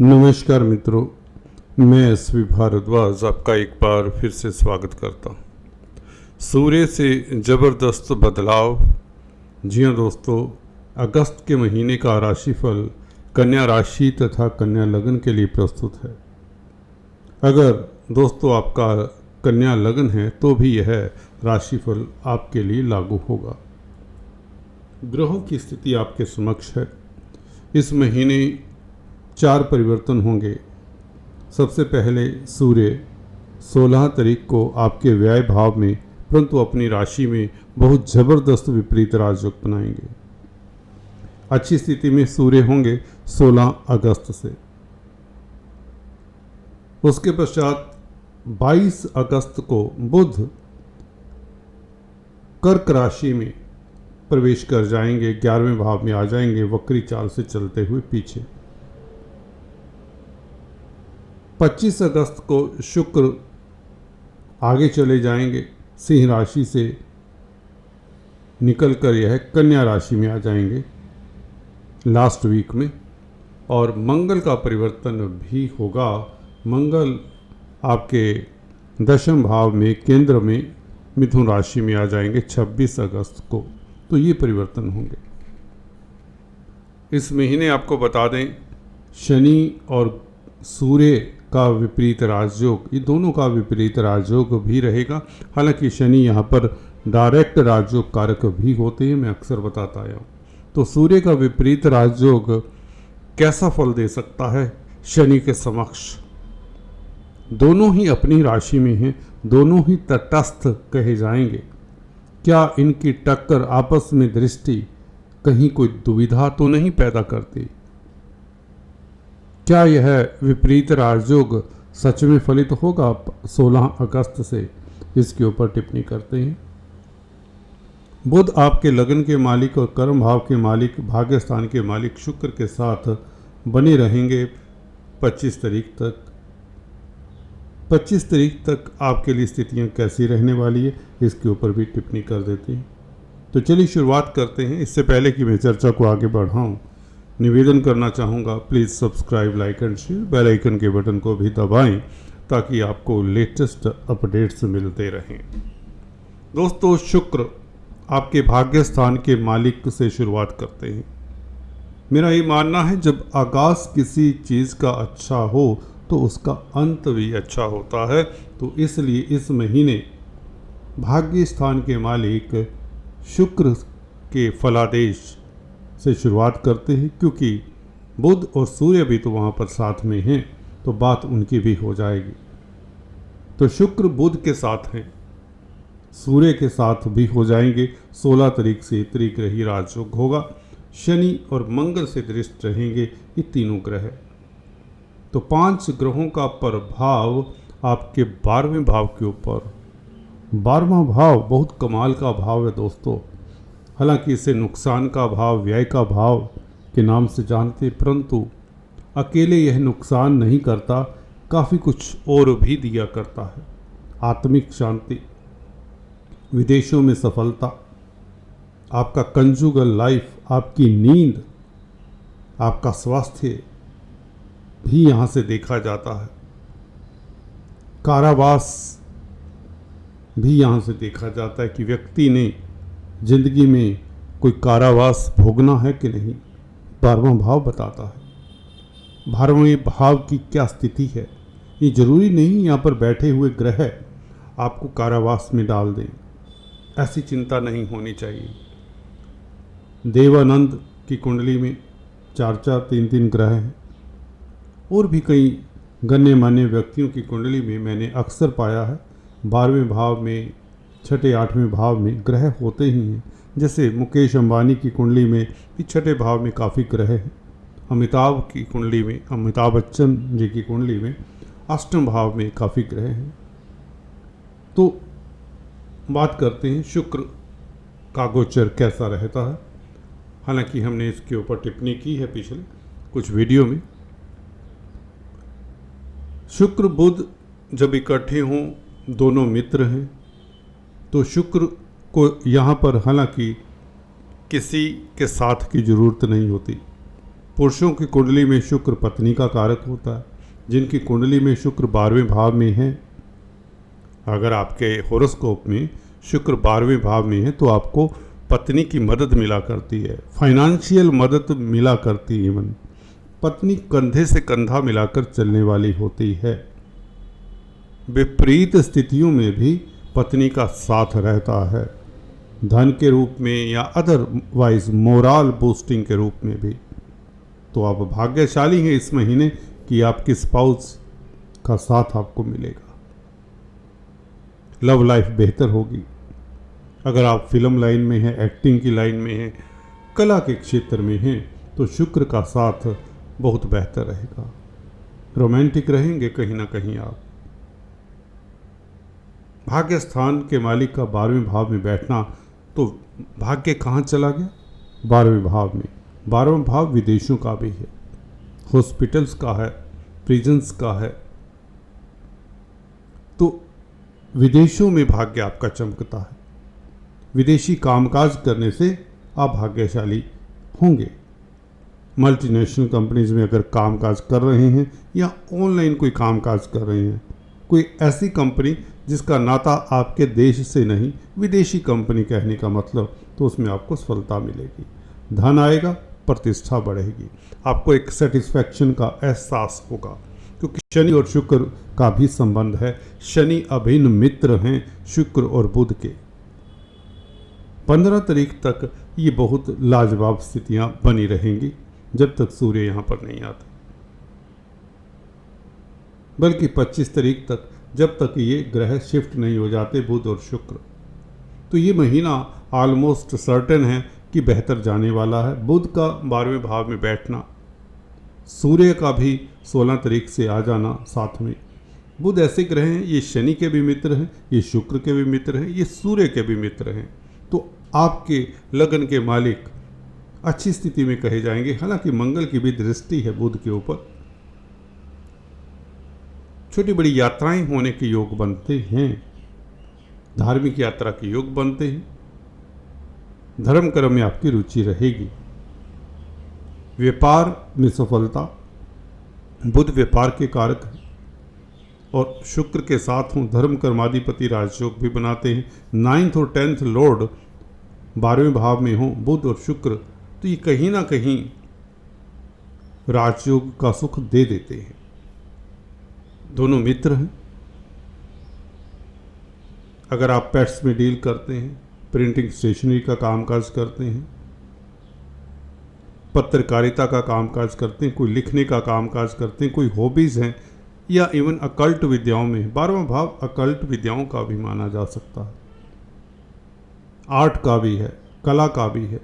नमस्कार मित्रों, मैं एसवी भारद्वाज आपका एक बार फिर से स्वागत करता हूँ। सूर्य से ज़बरदस्त बदलाव। जी हाँ दोस्तों, अगस्त के महीने का राशिफल कन्या राशि तथा कन्या लग्न के लिए प्रस्तुत है। अगर दोस्तों आपका कन्या लग्न है तो भी यह राशिफल आपके लिए लागू होगा। ग्रहों की स्थिति आपके समक्ष है। इस महीने 4 परिवर्तन होंगे। सबसे पहले सूर्य 16 तारीख को आपके व्यय भाव में परंतु अपनी राशि में बहुत ज़बरदस्त विपरीत राजयोग बनाएंगे। अच्छी स्थिति में सूर्य होंगे 16 अगस्त से। उसके पश्चात 22 अगस्त को बुध कर्क राशि में प्रवेश कर जाएंगे, 11वें भाव में आ जाएंगे वक्री चाल से चलते हुए पीछे। 25 अगस्त को शुक्र आगे चले जाएंगे, सिंह राशि से निकलकर यह कन्या राशि में आ जाएंगे लास्ट वीक में। और मंगल का परिवर्तन भी होगा। मंगल आपके 10वें भाव में केंद्र में मिथुन राशि में आ जाएंगे 26 अगस्त को। तो ये परिवर्तन होंगे। इस महीने आपको बता दें, शनि और सूर्य का विपरीत राजयोग, ये दोनों का विपरीत राजयोग भी रहेगा। हालांकि शनि यहाँ पर डायरेक्ट राजयोग कारक भी होते हैं, मैं अक्सर बताता आया हूँ। तो सूर्य का विपरीत राजयोग कैसा फल दे सकता है शनि के समक्ष? दोनों ही अपनी राशि में हैं, दोनों ही तटस्थ कहे जाएंगे। क्या इनकी टक्कर आपस में दृष्टि कहीं कोई दुविधा तो नहीं पैदा करती? क्या यह विपरीत राजयोग सच में फलित होगा 16 अगस्त से? इसके ऊपर टिप्पणी करते हैं। बुध आपके लगन के मालिक और कर्म भाव के मालिक, भाग्य स्थान के मालिक शुक्र के साथ बने रहेंगे 25 तारीख तक। 25 तारीख तक आपके लिए स्थितियां कैसी रहने वाली है, इसके ऊपर भी टिप्पणी कर देते हैं। तो चलिए शुरुआत करते हैं। इससे पहले कि मैं चर्चा को आगे बढ़ाऊं, निवेदन करना चाहूँगा, please subscribe, like and share, bell icon के बटन को भी दबाएं ताकि आपको लेटेस्ट अपडेट्स मिलते रहें। दोस्तों, शुक्र आपके भाग्य स्थान के मालिक से शुरुआत करते हैं। मेरा ये मानना है, जब आगाज़ किसी चीज़ का अच्छा हो तो उसका अंत भी अच्छा होता है। तो इसलिए इस महीने भाग्य स्थान के मालिक शुक्र के फलादेश से शुरुआत करते हैं, क्योंकि बुध और सूर्य भी तो वहाँ पर साथ में हैं, तो बात उनकी भी हो जाएगी। तो शुक्र बुध के साथ हैं, सूर्य के साथ भी हो जाएंगे। 16 तारीख से त्रिग्रही राजयोग होगा। शनि और मंगल से दृष्ट रहेंगे ये तीनों ग्रह। तो 5 ग्रहों का प्रभाव आपके 12वें भाव के ऊपर। 12वां भाव बहुत कमाल का भाव है दोस्तों। हालांकि इसे नुकसान का भाव, व्यय का भाव के नाम से जानते, परंतु अकेले यह नुकसान नहीं करता, काफ़ी कुछ और भी दिया करता है। आत्मिक शांति, विदेशों में सफलता, आपका कंजुगल लाइफ, आपकी नींद, आपका स्वास्थ्य भी यहाँ से देखा जाता है। कारावास भी यहाँ से देखा जाता है कि व्यक्ति ने जिंदगी में कोई कारावास भोगना है कि नहीं, 12वां भाव बताता है। 12वें भाव की क्या स्थिति है, ये जरूरी नहीं यहाँ पर बैठे हुए ग्रह आपको कारावास में डाल दें, ऐसी चिंता नहीं होनी चाहिए। देवानंद की कुंडली में 4-4, 3-3 ग्रह हैं, और भी कई गण्यमान्य व्यक्तियों की कुंडली में मैंने अक्सर पाया है 12वें भाव में, 6ठे 8वें भाव में ग्रह होते ही हैं। जैसे मुकेश अंबानी की कुंडली में भी 6ठे भाव में काफ़ी ग्रह हैं। अमिताभ की कुंडली में, अमिताभ बच्चन जी की कुंडली में 8वें भाव में काफ़ी ग्रह हैं। तो बात करते हैं शुक्र का गोचर कैसा रहता है। हालांकि हमने इसके ऊपर टिप्पणी की है पिछले कुछ वीडियो में। शुक्र बुध जब इकट्ठे हों, दोनों मित्र हैं, तो शुक्र को यहाँ पर हालांकि किसी के साथ की ज़रूरत नहीं होती। पुरुषों की कुंडली में शुक्र पत्नी का कारक होता है। जिनकी कुंडली में शुक्र 12वें भाव में है, अगर आपके होरोस्कोप में शुक्र 12वें भाव में है तो आपको पत्नी की मदद मिला करती है, फाइनेंशियल मदद मिला करती है। इवन पत्नी कंधे से कंधा मिलाकर चलने वाली होती है। विपरीत स्थितियों में भी पत्नी का साथ रहता है, धन के रूप में या अदरवाइज मोरल बूस्टिंग के रूप में भी। तो आप भाग्यशाली हैं इस महीने कि आपकी स्पाउस का साथ आपको मिलेगा। लव लाइफ बेहतर होगी। अगर आप फिल्म लाइन में हैं, एक्टिंग की लाइन में हैं, कला के क्षेत्र में हैं, तो शुक्र का साथ बहुत बेहतर रहेगा। रोमांटिक रहेंगे कहीं ना कहीं आप। भाग्य स्थान के मालिक का 12वें भाव में बैठना, तो भाग्य कहाँ चला गया? 12वें भाव में। 12वां भाव विदेशों का भी है, हॉस्पिटल्स का है, प्रिजन्स का है। तो विदेशों में भाग्य आपका चमकता है। विदेशी कामकाज करने से आप भाग्यशाली होंगे। मल्टीनेशनल कंपनीज में अगर कामकाज कर रहे हैं या ऑनलाइन कोई कामकाज कर रहे हैं, कोई ऐसी कंपनी जिसका नाता आपके देश से नहीं, विदेशी कंपनी कहने का मतलब, तो उसमें आपको सफलता मिलेगी, धन आएगा, प्रतिष्ठा बढ़ेगी, आपको एक सेटिस्फैक्शन का एहसास होगा। क्योंकि शनि और शुक्र का भी संबंध है। शनि अभिन्न मित्र हैं शुक्र और बुध के। 15 तारीख तक ये बहुत लाजवाब स्थितियां बनी रहेंगी जब तक सूर्य यहाँ पर नहीं आता, बल्कि 25 तारीख तक, जब तक ये ग्रह शिफ्ट नहीं हो जाते बुध और शुक्र। तो ये महीना ऑलमोस्ट सर्टेन है कि बेहतर जाने वाला है। बुध का 12वें भाव में बैठना, सूर्य का भी 16 तारीख से आ जाना साथ में। बुध ऐसे ग्रह हैं, ये शनि के भी मित्र हैं, ये शुक्र के भी मित्र हैं, ये सूर्य के भी मित्र हैं। तो आपके लगन के मालिक अच्छी स्थिति में कहे जाएंगे। हालांकि मंगल की भी दृष्टि है बुध के ऊपर। छोटी बड़ी यात्राएं होने के योग बनते हैं, धार्मिक यात्रा के योग बनते हैं, धर्म कर्म में आपकी रुचि रहेगी। व्यापार में सफलता, बुध व्यापार के कारक हैं और शुक्र के साथ हूँ धर्म कर्माधिपति राजयोग भी बनाते हैं। 9th और 10th लॉर्ड 12वें भाव में हो बुध और शुक्र, तो ये कहीं ना कहीं राजयोग का सुख दे देते हैं। दोनों मित्र हैं। अगर आप पेट्स में डील करते हैं, प्रिंटिंग स्टेशनरी का कामकाज करते हैं, पत्रकारिता का कामकाज करते हैं, कोई लिखने का कामकाज करते हैं, कोई हॉबीज़ हैं, या इवन अकल्ट विद्याओं में, 12वां भाव अकल्ट विद्याओं का भी माना जा सकता है, आर्ट का भी है, कला का भी है,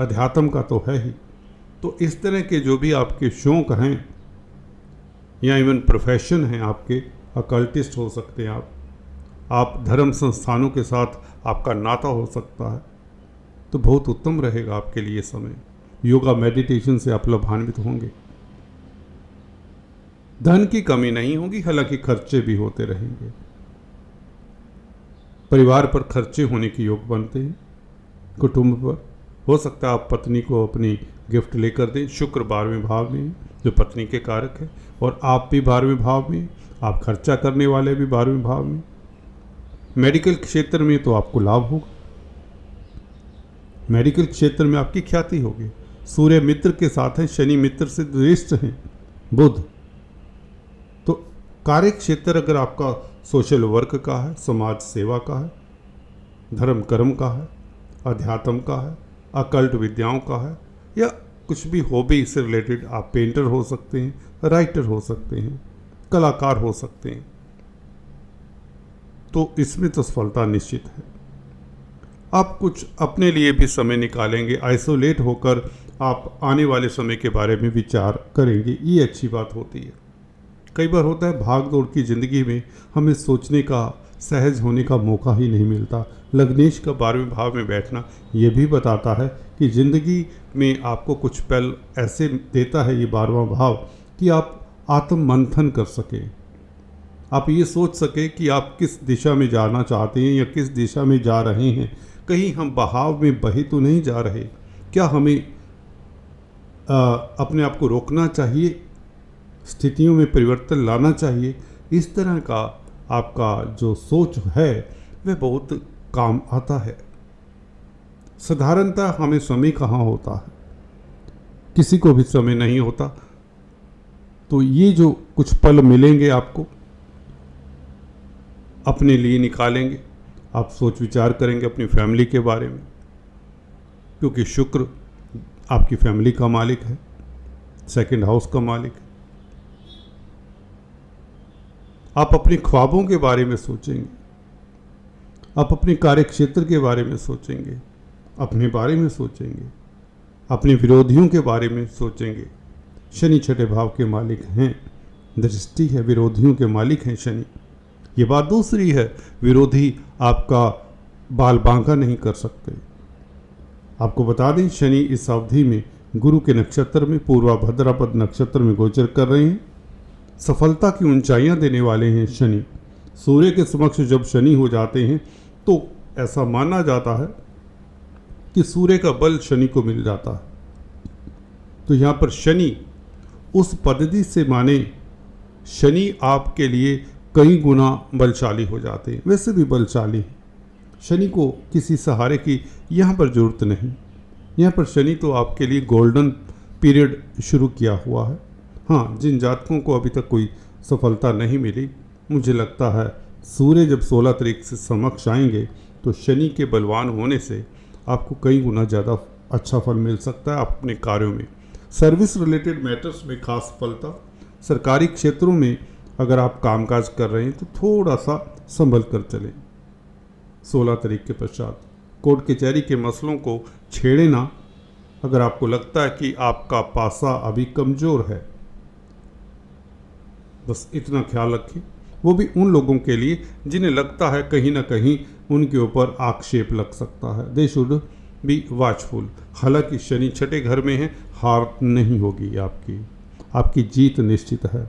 अध्यात्म का तो है ही। तो इस तरह के जो भी आपके शौक हैं या इवन प्रोफेशन हैं आपके, अकल्टिस्ट हो सकते हैं आप धर्म संस्थानों के साथ आपका नाता हो सकता है, तो बहुत उत्तम रहेगा आपके लिए समय। योगा मेडिटेशन से आप लाभान्वित होंगे। धन की कमी नहीं होगी, हालांकि खर्चे भी होते रहेंगे। परिवार पर खर्चे होने के योग बनते हैं। कुटुंब पर हो सकता है आप पत्नी को अपनी गिफ्ट लेकर दें। शुक्र 12वें भाव में है जो पत्नी के कारक है, और आप भी 12वें भाव में, आप खर्चा करने वाले भी 12वें भाव में। मेडिकल क्षेत्र में तो आपको लाभ होगा, मेडिकल क्षेत्र में आपकी ख्याति होगी। सूर्य मित्र के साथ है, शनि मित्र से दृष्ट हैं बुध। तो कार्य क्षेत्र अगर आपका सोशल वर्क का है, समाज सेवा का है, धर्म कर्म का है, अध्यात्म का है, अकल्ट विद्याओं का है, या कुछ भी हॉबी से रिलेटेड, आप पेंटर हो सकते हैं, राइटर हो सकते हैं, कलाकार हो सकते हैं, तो इसमें तो सफलता निश्चित है। आप कुछ अपने लिए भी समय निकालेंगे, आइसोलेट होकर आप आने वाले समय के बारे में विचार करेंगे, ये अच्छी बात होती है। कई बार होता है भाग दौड़ की ज़िंदगी में हमें सोचने का, सहज होने का मौका ही नहीं मिलता। लग्नेश का 12वें भाव में बैठना ये भी बताता है कि ज़िंदगी में आपको कुछ पल ऐसे देता है ये 12वां भाव कि आप आत्म मंथन कर सकें, आप ये सोच सकें कि आप किस दिशा में जाना चाहते हैं या किस दिशा में जा रहे हैं। कहीं हम बहाव में बहे तो नहीं जा रहे, क्या हमें अपने आप को रोकना चाहिए, स्थितियों में परिवर्तन लाना चाहिए। इस तरह का आपका जो सोच है वह बहुत काम आता है। साधारणतः हमें समय कहाँ होता है, किसी को भी समय नहीं होता। तो ये जो कुछ पल मिलेंगे आपको, अपने लिए निकालेंगे, आप सोच विचार करेंगे अपनी फैमिली के बारे में, क्योंकि शुक्र आपकी फैमिली का मालिक है, सेकंड हाउस का मालिक है। आप अपने ख्वाबों के बारे में सोचेंगे, आप अपने कार्य क्षेत्र के बारे में सोचेंगे, अपने बारे में सोचेंगे, अपने विरोधियों के बारे में सोचेंगे। शनि छठे भाव के मालिक हैं, दृष्टि है, विरोधियों के मालिक हैं शनि। ये बात दूसरी है, विरोधी आपका बाल बांका नहीं कर सकते। आपको बता दें, शनि इस अवधि में गुरु के नक्षत्र में पूर्वा भद्रापद नक्षत्र में गोचर कर रहे हैं। सफलता की ऊंचाइयां देने वाले हैं शनि। सूर्य के समक्ष जब शनि हो जाते हैं तो ऐसा माना जाता है कि सूर्य का बल शनि को मिल जाता है। तो यहाँ पर शनि उस पद्धति से माने, शनि आपके लिए कई गुना बलशाली हो जाते हैं। वैसे भी बलशाली हैं, शनि को किसी सहारे की यहाँ पर जरूरत नहीं। यहाँ पर शनि तो आपके लिए गोल्डन पीरियड शुरू किया हुआ है। हाँ, जिन जातकों को अभी तक कोई सफलता नहीं मिली, मुझे लगता है सूर्य जब 16 तारीख से समक्ष आएंगे तो शनि के बलवान होने से आपको कई गुना ज़्यादा अच्छा फल मिल सकता है अपने कार्यों में। सर्विस रिलेटेड मैटर्स में खास सफलता, सरकारी क्षेत्रों में अगर आप कामकाज कर रहे हैं तो थोड़ा सा संभल कर चलें। 16 तारीख के पश्चात कोर्ट कचहरी के मसलों को छेड़े ना। अगर आपको लगता है कि आपका पासा अभी कमज़ोर है, बस इतना ख्याल रखें। वो भी उन लोगों के लिए जिन्हें लगता है कहीं ना कहीं उनके ऊपर आक्षेप लग सकता है। They should be watchful. हालांकि शनि छठे घर में है, हार नहीं होगी आपकी जीत निश्चित है।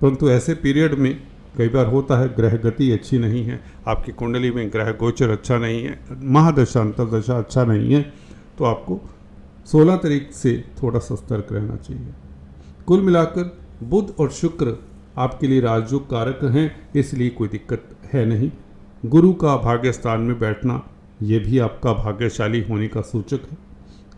परंतु ऐसे पीरियड में कई बार होता है ग्रह गति अच्छी नहीं है, आपकी कुंडली में ग्रह गोचर अच्छा नहीं है, महादशा अंतरदशा अच्छा नहीं है, तो आपको 16 तारीख से थोड़ा सा सतर्क रहना चाहिए। कुल मिलाकर बुध और शुक्र आपके लिए राजयोग कारक हैं, इसलिए कोई दिक्कत है नहीं। गुरु का भाग्य स्थान में बैठना ये भी आपका भाग्यशाली होने का सूचक है।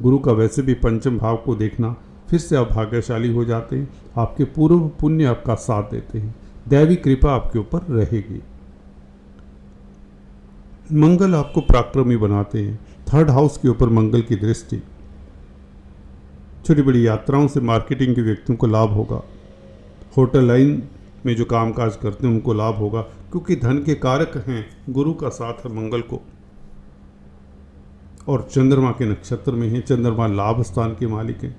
गुरु का वैसे भी पंचम भाव को देखना, फिर से आप भाग्यशाली हो जाते हैं। आपके पूर्व पुण्य आपका साथ देते हैं, दैवी कृपा आपके ऊपर रहेगी। मंगल आपको पराक्रमी बनाते हैं। 3rd हाउस के ऊपर मंगल की दृष्टि, छोटी बड़ी यात्राओं से मार्केटिंग के व्यक्तियों को लाभ होगा। होटल लाइन में जो कामकाज करते हैं उनको लाभ होगा, क्योंकि धन के कारक हैं, गुरु का साथ है मंगल को, और चंद्रमा के नक्षत्र में है। चंद्रमा लाभ स्थान के मालिक हैं।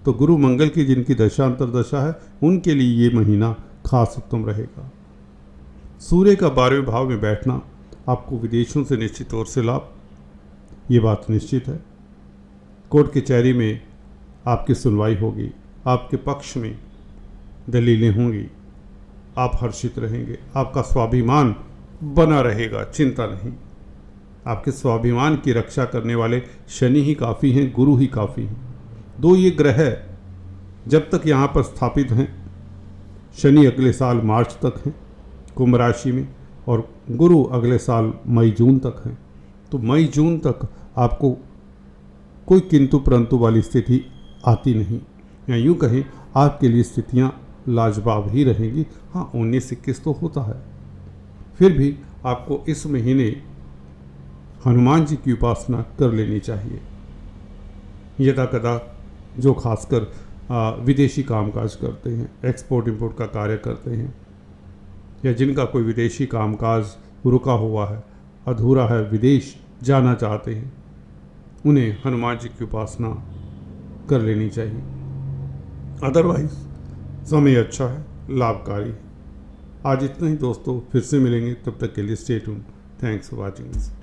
तो गुरु मंगल की जिनकी दशा अंतरदशा है उनके लिए ये महीना खास उत्तम रहेगा। सूर्य का 12वें भाव में बैठना आपको विदेशों से निश्चित तौर से लाभ, ये बात निश्चित है। कोर्ट कचहरी में आपकी सुनवाई होगी, आपके पक्ष में दलीलें होंगी, आप हर्षित रहेंगे, आपका स्वाभिमान बना रहेगा, चिंता नहीं। आपके स्वाभिमान की रक्षा करने वाले शनि ही काफ़ी हैं, गुरु ही काफ़ी हैं। दो ये ग्रह जब तक यहाँ पर स्थापित हैं, शनि अगले साल मार्च तक हैं कुंभ राशि में, और गुरु अगले साल मई जून तक हैं। तो मई जून तक आपको कोई किंतु परंतु वाली स्थिति आती नहीं, या यूँ कहें आपके लिए स्थितियाँ लाजवाब ही रहेंगी। हाँ, 19-21 तो होता है, फिर भी आपको इस महीने हनुमान जी की उपासना कर लेनी चाहिए। यदा कदा जो खासकर विदेशी कामकाज करते हैं, एक्सपोर्ट इंपोर्ट का कार्य करते हैं, या जिनका कोई विदेशी कामकाज रुका हुआ है, अधूरा है, विदेश जाना चाहते हैं, उन्हें हनुमान जी की उपासना कर लेनी चाहिए। अदरवाइज समय अच्छा है, लाभकारी है। आज इतना ही दोस्तों, फिर से मिलेंगे, तब तक के लिए stay tuned. Thanks for watching this.